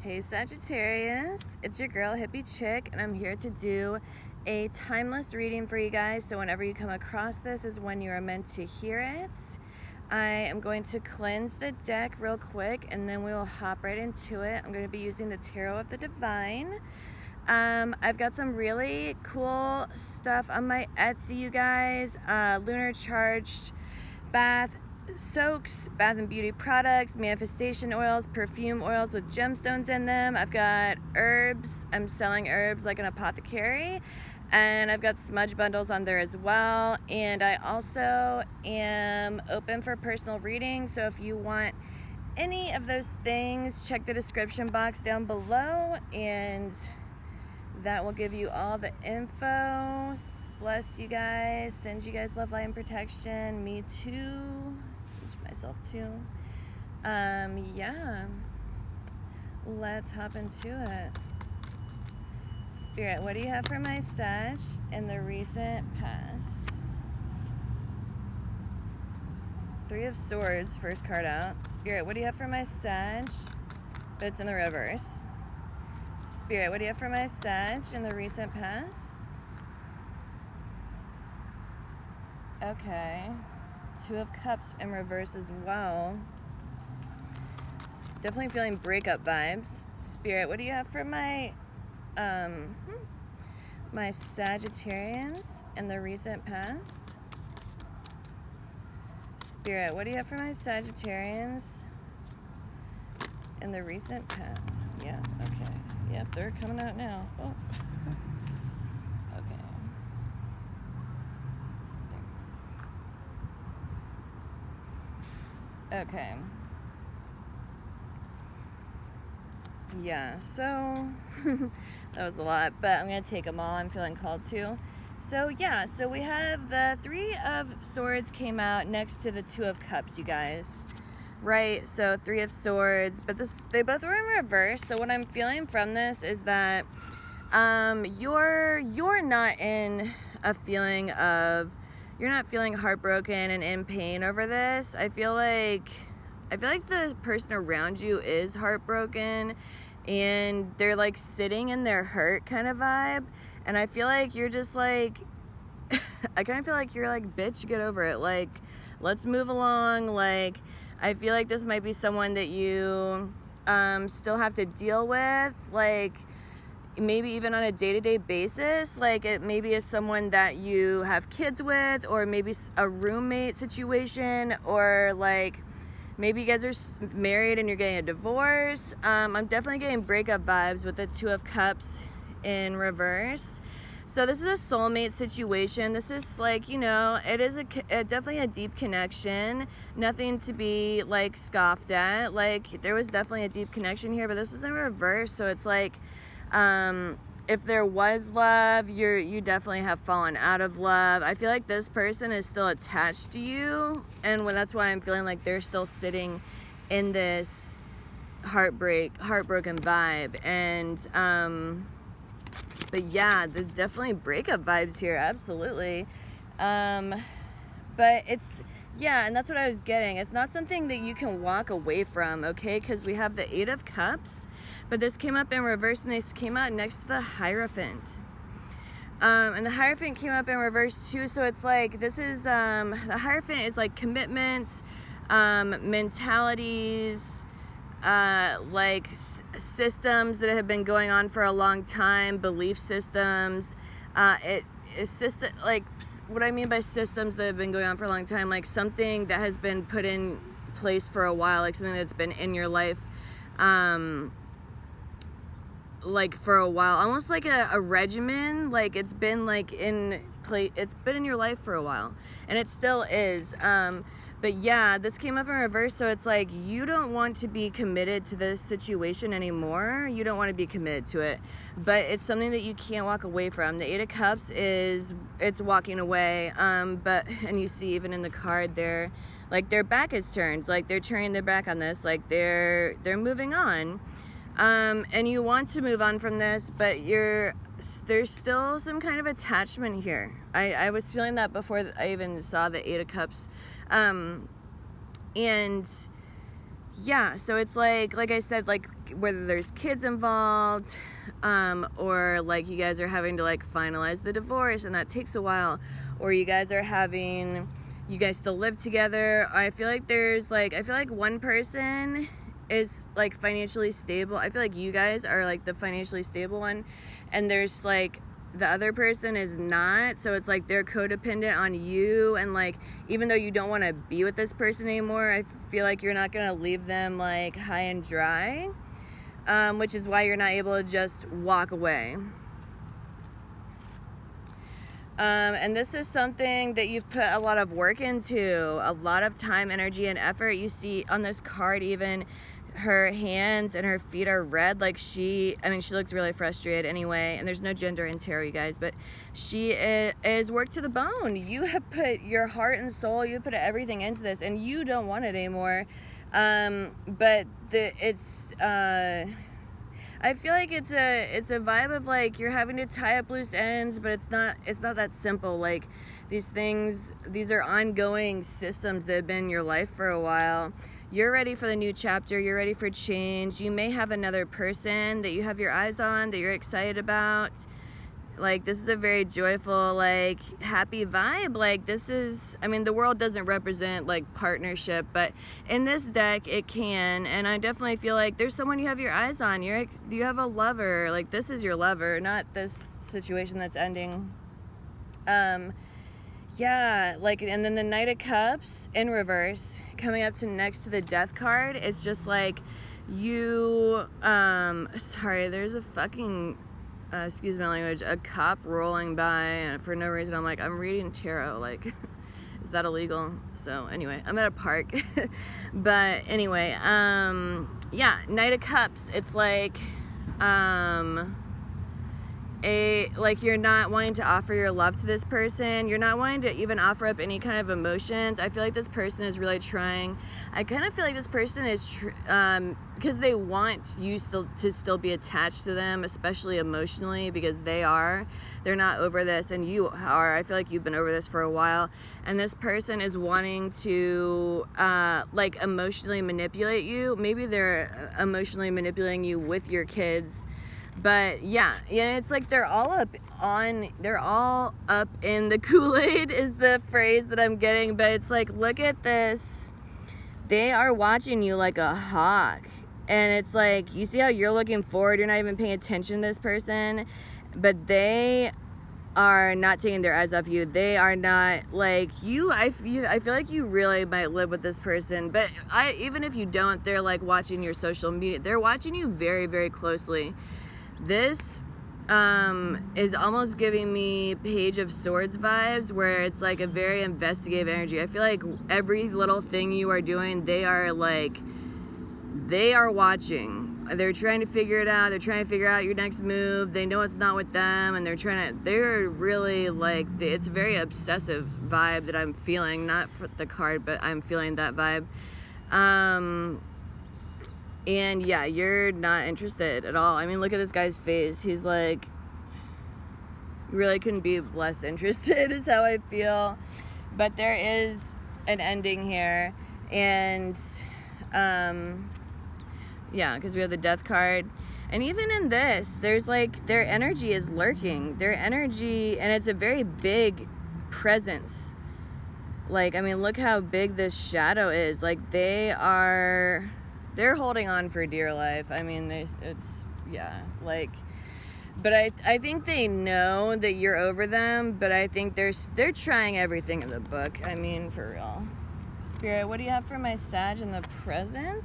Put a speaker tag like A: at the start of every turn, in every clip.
A: Hey Sagittarius, it's your girl Hippie Chick, and I'm here to do a timeless reading for you guys, so whenever you come across this is when you are meant to hear it. I am going to cleanse the deck real quick and then we will hop right into it. I'm going to be using the Tarot of the Divine. I've got some really cool stuff on my Etsy, you guys. Lunar charged bath soaks, bath and beauty products, manifestation oils, perfume oils with gemstones in them. I've got herbs. I'm selling herbs like an apothecary, and I've got smudge bundles on there as well. And I also am open for personal readings, so if you want any of those things, check the description box down below and that will give you all the info. Bless you guys, send you guys love, light, and protection. Me too, sage myself too. Yeah, let's hop into it. Spirit, what do you have for my Sag in the recent past? Three of Swords, first card out. Spirit, what do you have for my Sag? But it's in the reverse. Spirit, what do you have for my Sag in the recent past? Okay, Two of Cups in reverse as well. Definitely feeling breakup vibes. Spirit, what do you have for my my Sagittarians in the recent past? Spirit, what do you have for my Sagittarians in the recent past? Yeah, okay. Yep, they're coming out now. Oh. Okay. Yeah, so that was a lot, but I'm going to take them all. I'm feeling called to. So yeah, so we have the Three of Swords came out next to the Two of Cups, you guys. Right, so Three of Swords, but they both were in reverse. So what I'm feeling from this is that you're not in a feeling of, you're not feeling heartbroken and in pain over this. I feel like the person around you is heartbroken and they're like sitting in their hurt kind of vibe. And I feel like you're just like, I kind of feel like you're like, bitch, get over it. Like, let's move along. Like, I feel like this might be someone that you still have to deal with. Like, maybe even on a day-to-day basis. Like, it maybe is someone that you have kids with, or maybe a roommate situation, or like maybe you guys are married and you're getting a divorce. I'm definitely getting breakup vibes with the Two of Cups in reverse. So this is a soulmate situation. This is like, you know, it is definitely a deep connection. Nothing to be like scoffed at. Like, there was definitely a deep connection here, but this was in reverse. So it's like, if there was love, you definitely have fallen out of love. I feel like this person is still attached to you, and that's why I'm feeling like they're still sitting in this heartbroken vibe. And but yeah, there's definitely breakup vibes here, absolutely. But it's, yeah, and that's what I was getting. It's not something that you can walk away from, okay? Because we have the Eight of Cups, but this came up in reverse and this came out next to the Hierophant. And the Hierophant came up in reverse too, so it's like, this is, the Hierophant is like commitments, mentalities, like systems that have been going on for a long time, belief systems. It's system, like, what I mean by systems that have been going on for a long time, like something that has been put in place for a while, like something that's been in your life, like for a while, almost like a regimen. Like, it's been like in place, it's been in your life for a while, and it still is. But yeah, this came up in reverse, so it's like you don't want to be committed to this situation anymore. You don't want to be committed to it, but it's something that you can't walk away from. The Eight of Cups is, it's walking away, but, and you see even in the card there, like their back is turned, like they're turning their back on this, like they're moving on. And you want to move on from this, but there's still some kind of attachment here. I was feeling that before I even saw the Eight of Cups. And yeah, so it's like I said, like whether there's kids involved, or like you guys are having to like finalize the divorce and that takes a while, or you guys still live together. I feel like one person is like financially stable. I feel like you guys are like the financially stable one, and there's like the other person is not, so it's like they're codependent on you, and like even though you don't want to be with this person anymore, I feel like you're not gonna leave them like high and dry, which is why you're not able to just walk away. And this is something that you've put a lot of work into, a lot of time, energy, and effort. You see on this card, even her hands and her feet are red. Like she looks really frustrated anyway, and there's no gender in tarot, you guys, but she is worked to the bone. You have put your heart and soul, you put everything into this, and you don't want it anymore. But I feel like it's a vibe of like you're having to tie up loose ends, but it's not that simple. Like these are ongoing systems that have been in your life for a while. You're ready for the new chapter. You're ready for change. You may have another person that you have your eyes on, that you're excited about. Like this is a very joyful, like happy vibe. Like this is, the world doesn't represent like partnership, but in this deck it can. And I definitely feel like there's someone you have your eyes on. You have a lover. Like this is your lover, not this situation that's ending. Yeah, like, and then the Knight of Cups in reverse coming up to next to the Death card. It's just like you, sorry, there's a fucking, excuse my language, a cop rolling by, and for no reason I'm like, I'm reading tarot, like, is that illegal? So anyway, I'm at a park. But anyway, yeah, Knight of Cups, it's like, like you're not wanting to offer your love to this person. You're not wanting to even offer up any kind of emotions. I feel like this person is really trying. I kind of feel like this person is because they want you to still be attached to them, especially emotionally, because they're not over this, and you are. I feel like you've been over this for a while, and this person is wanting to like emotionally manipulate you. Maybe they're emotionally manipulating you with your kids. But yeah, it's like they're all up in the Kool-Aid is the phrase that I'm getting. But it's like, look at this. They are watching you like a hawk. And it's like, you see how you're looking forward, you're not even paying attention to this person, but they are not taking their eyes off you. They are not like you. I feel like you really might live with this person, but even if you don't, they're like watching your social media. They're watching you very, very closely. This is almost giving me Page of Swords vibes, where it's like a very investigative energy. I feel like every little thing you are doing, they are watching. They're trying to figure it out. They're trying to figure out your next move. They know it's not with them, and they're really like, it's a very obsessive vibe that I'm feeling, not for the card, but I'm feeling that vibe. And yeah, you're not interested at all. Look at this guy's face. He's like, really couldn't be less interested is how I feel. But there is an ending here. And, yeah, because we have the Death card. And even in this, there's like, their energy is lurking. Their energy, and it's a very big presence. Like, look how big this shadow is. Like, they're holding on for dear life. Yeah, like, but I think they know that you're over them, but I think they're trying everything in the book. For real. Spirit, what do you have for my Sag in the present?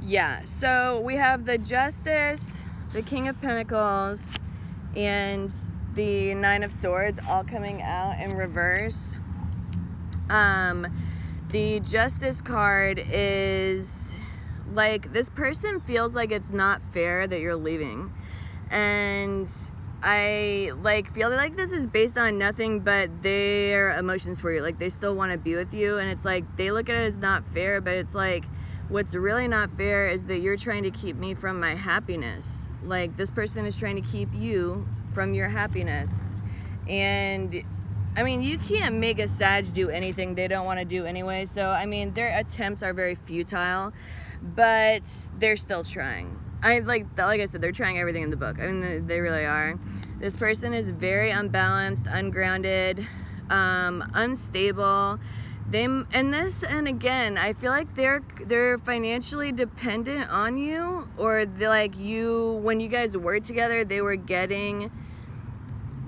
A: Yeah, so we have the Justice, the King of Pentacles, and the Nine of Swords all coming out in reverse. The Justice card is like, this person feels like it's not fair that you're leaving, and I feel like this is based on nothing but their emotions for you. Like, they still want to be with you, and it's like they look at it as not fair, but it's like, what's really not fair is that you're trying to keep me from my happiness. Like, this person is trying to keep you from your happiness. And I mean, you can't make a Sag do anything they don't want to do anyway. So, I mean, their attempts are very futile, but they're still trying. Like I said, they're trying everything in the book. I mean, they really are. This person is very unbalanced, ungrounded, unstable. And again, I feel like they're financially dependent on you, or when you guys were together, they were getting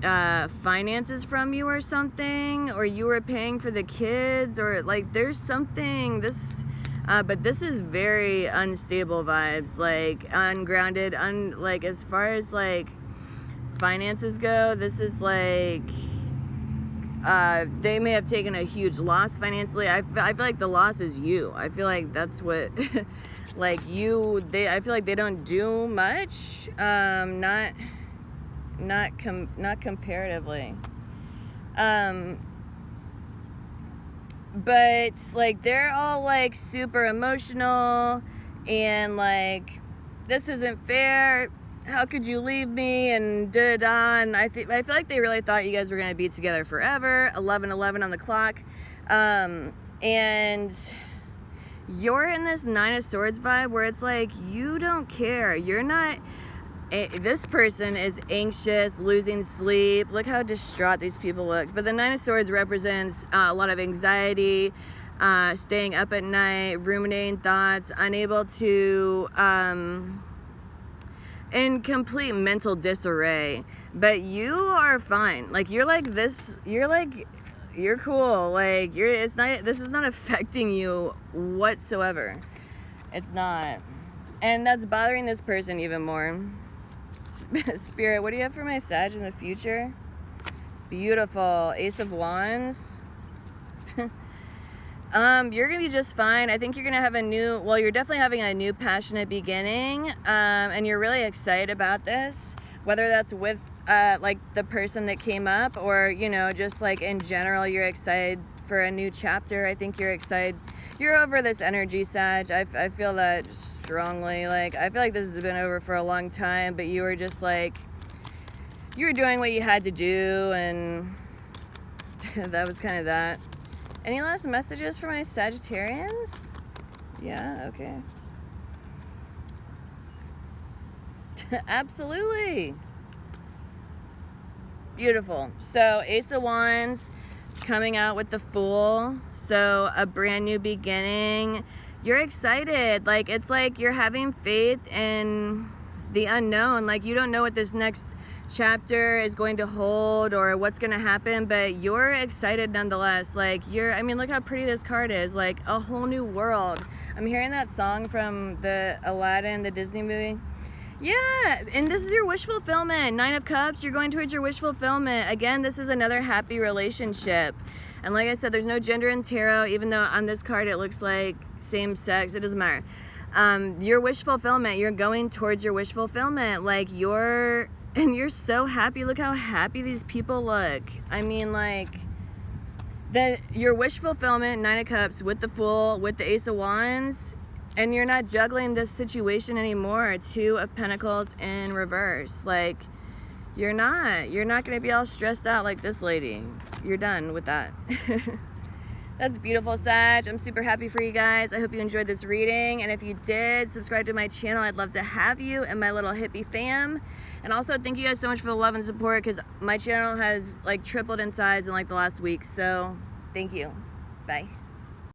A: finances from you or something, or you were paying for the kids, or like there's something but this is very unstable vibes, like ungrounded, like as far as like finances go, this is like they may have taken a huge loss financially. I feel like the loss is you. I feel like that's what like I feel like they don't do much, not comparatively, but like they're all like super emotional and like, this isn't fair, how could you leave me, and da-da-da. And I feel like they really thought you guys were gonna be together forever. 11:11 on the clock, and you're in this Nine of Swords vibe where it's like you don't care. You're not. This person is anxious, losing sleep. Look how distraught these people look. But the Nine of Swords represents a lot of anxiety, staying up at night, ruminating thoughts, unable to, in complete mental disarray. But you are fine. Like you're like this. You're cool. Like this is not affecting you whatsoever. It's not, and that's bothering this person even more. Spirit, what do you have for my Sag in the future? Beautiful. Ace of Wands. You're gonna be just fine. I think you're gonna have you're definitely having a new passionate beginning, and you're really excited about this, whether that's with like the person that came up, or just like in general, you're excited for a new chapter. I think you're excited. You're over this energy, Sag. I feel that strongly. Like I feel like this has been over for a long time, but you were just like, you were doing what you had to do, and that was kind of that. Any last messages for my Sagittarians? Yeah, okay. Absolutely. Beautiful. So Ace of Wands coming out with the Fool. So a brand new beginning. You're excited. Like it's like you're having faith in the unknown. Like you don't know what this next chapter is going to hold or what's going to happen, but you're excited nonetheless. Like I mean, look how pretty this card is. Like a whole new world. I'm hearing that song from the Aladdin, the Disney movie. Yeah, and this is your wish fulfillment. 9 of Cups, you're going towards your wish fulfillment. Again, this is another happy relationship. And like I said, there's no gender in tarot, even though on this card it looks like same sex. It doesn't matter. Your wish fulfillment, you're going towards your wish fulfillment. Like you're so happy. Look how happy these people look. I mean, like, your wish fulfillment, 9 of Cups, with the Fool, with the Ace of Wands, and you're not juggling this situation anymore. 2 of Pentacles in reverse. Like, you're not going to be all stressed out like this lady. You're done with that. That's beautiful, Sag. I'm super happy for you guys. I hope you enjoyed this reading. And if you did, subscribe to my channel. I'd love to have you and my little hippie fam. And also, thank you guys so much for the love and support, because my channel has like tripled in size in like the last week. So thank you. Bye.